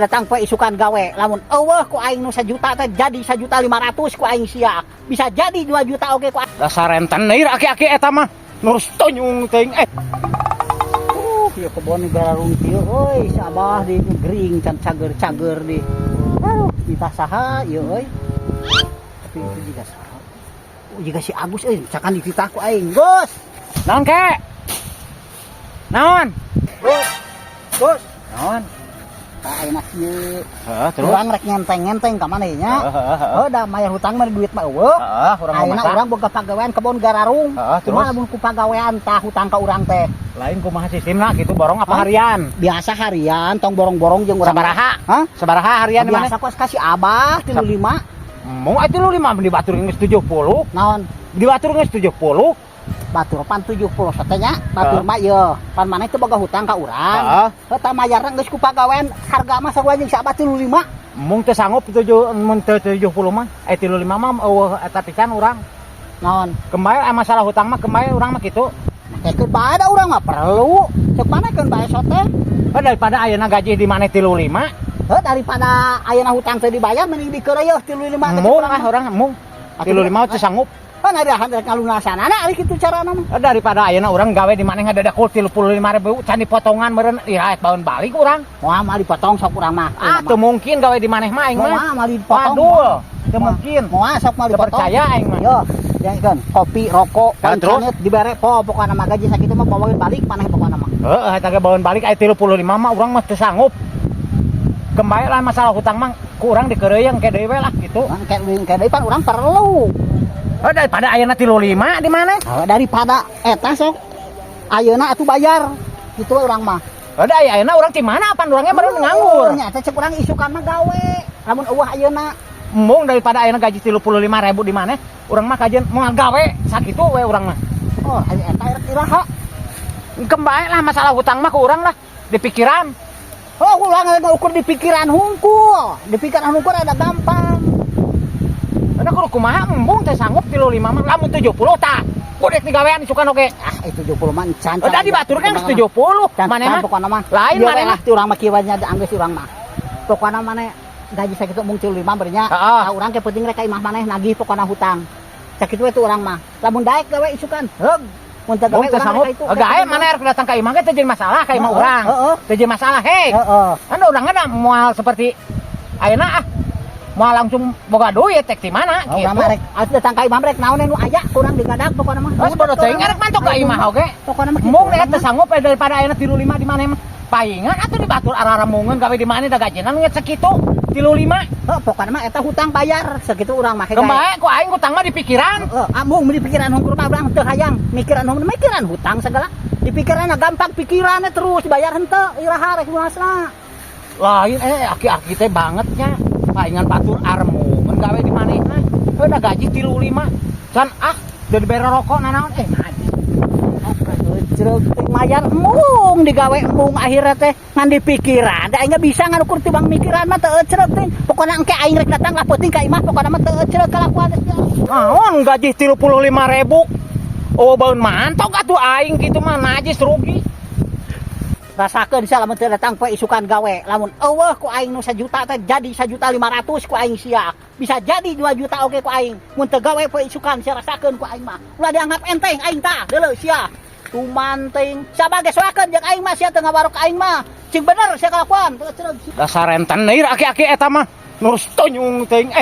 datang pe isukan gawe lamun eueuh ku aing nu 1 juta teh jadi 1.500.000 ku aing sia bisa jadi 2 juta oge ku dasar renten neir aki-aki eta mah nurus tonyung teuing ieu kebon garung kieu euy si abah di gering can cager-cager di kita saha ieu euy tapi itu juga saha juga si Agus euy cakan dititah ku aing Gus naon ke naon Gus naon ayeuna kieu terus urang rek ngenteng-ngenteng ka maneh nya da mayar hutang mah duit mah eueuh ayeuna urang boga pagawean kebon gararung cuma lamun ku pagawean tah hutang ka urang teh lain kumaha sistemna gitu borong apa harian biasa harian tong borong-borong jeung urang sabaraha hah sabaraha harian biasa kos kasih abah 35 mau atuh 35 dibatur geus 70 naon dibatur geus 70 batur pan 70 satenya batur mah ieu pan maneh teu boga hutang ka urang eta mayarna geus ku pagawean harga mah sarua jeung sabah 35 mung teu sanggup mun teu 70 mah 35 mah eueuh eta pisan urang naon kemae masalah hutang mah kemae urang mah kitu keun bae da urang mah perlu ceuk panekeun bae sote daripada ayeuna gaji di maneh 35 daripada ayeuna hutang teu dibayar mending dikeureuh 35 mung urang mung 35 teu sanggup ngadahan rek ngalunasana ari kitu carana mah daripada ayeuna urang gawe di maneh ngadadakul 35.000 can dipotongan meureun iraek baeun balik urang moal mah dipotong sok urang mah teu mungkin gawe di maneh mah aing mah moal dipotong teu mungkin moal sok mah dipotong percaya aing mah yo jangan kopi rokok internet dibere pokokna mah gaji sakitu mah bawain balik maneh pokokna mah eta ge baeun balik aya 35 mah urang mah teu sanggup kembali lah masalah hutang mah ku urang dikeureuyeung ke deui we lah kitu ke deui pan urang perlu daripada ayeuna 35 di mana? Daripada eta sok ayeuna atuh bayar gitu urang mah. Ayeuna urang ti mana pan urangnya baru nganggur. Nya teh cek urang isukan mah gawe. Lamun eueuh ayeuna mung daripada ayeuna gaji 35.000 di mana? Urang mah kajian moal gawe sakitu we urang mah. Oh, eta rek iraha. Kembali lah masalah hutang mah ku urang lah di pikiran. Oh, urang ukur di pikiran hungkul. Di pikiran hungkul ada gampang. Ada kudu kumaha embung teh sanggup 35 mah lamun 70 tah. Kudu digawean isukan oge. Itu 70 mah encan. Udah dibaturkeun geus 70. Maneh mah pokona mah. Lain maneh mah ti urang mah kieu nya anggeus urang mah. Pokona maneh gaji sakitu mung 35 bari nya. Urang ke penting rek ka imah maneh nagih pokona hutang. Sakitu we tu urang mah. Lamun daek gawe isukan. Heug. Mun teu gawe urang rek itu. Gawe maneh rek datang ka imah ge teu jadi masalah ka imah urang. Teu jadi masalah hei. Anu urang ada moal seperti ayeuna mau langsung boga duit tek di mana gitu. Urang rek datang ka imah rek naon nu aya kurang digadak pokona mah. Geus bodo teuing rek mantok ka imah oge. Pokona mah mung eta sanggup daripada ayeuna 35 di mana mah. Paingan atuh dibatur arah-arah mungeun gawe di mana da gajenan ngeut sakitu 35. Heuh pokona mah eta hutang bayar sakitu urang mah. Kemae ku aing hutang mah di pikiran. Mung di pikiran hungkur mah urang teu hayang mikiran hutang segala. Di pikiranna gampang pikiranna terus dibayar henteu iraha rek lunasna. Lain aki-aki teh bangetnya. Paingan batur armungeun gawe di manehna. Heuh da gaji 35. Can jadi bere rokok nanaon ngaji. Jeruk mayar mung digawe mung akhirnya teh ngan di pikiran. Da aing bisa ngan ukur tibang mikiran mah teu cereuh teh. Pokona engke aing rek datang lapoting ka imah pokona mah teu cereuh kalakuan teh. Naon gaji 35.000. Oh baeun mantok atuh aing kitu mah najis rugi. Rasakeun sia lamun teu datang poe isukan gawe lamun eueuh ku aing nu 1 juta teh jadi 1.500.000 ku aing sia bisa jadi 2 juta oge ku aing mun teu gawe poe isukan sia rasakeun ku aing mah ulah dianggap enteng aing tah deuleu sia tumanting sabab ge soakeun jeung aing mah sia teu ngabarok aing mah cing bener sia kalakuan teu cereuh dasar renten neir aki-aki eta mah nurus tonyung teuing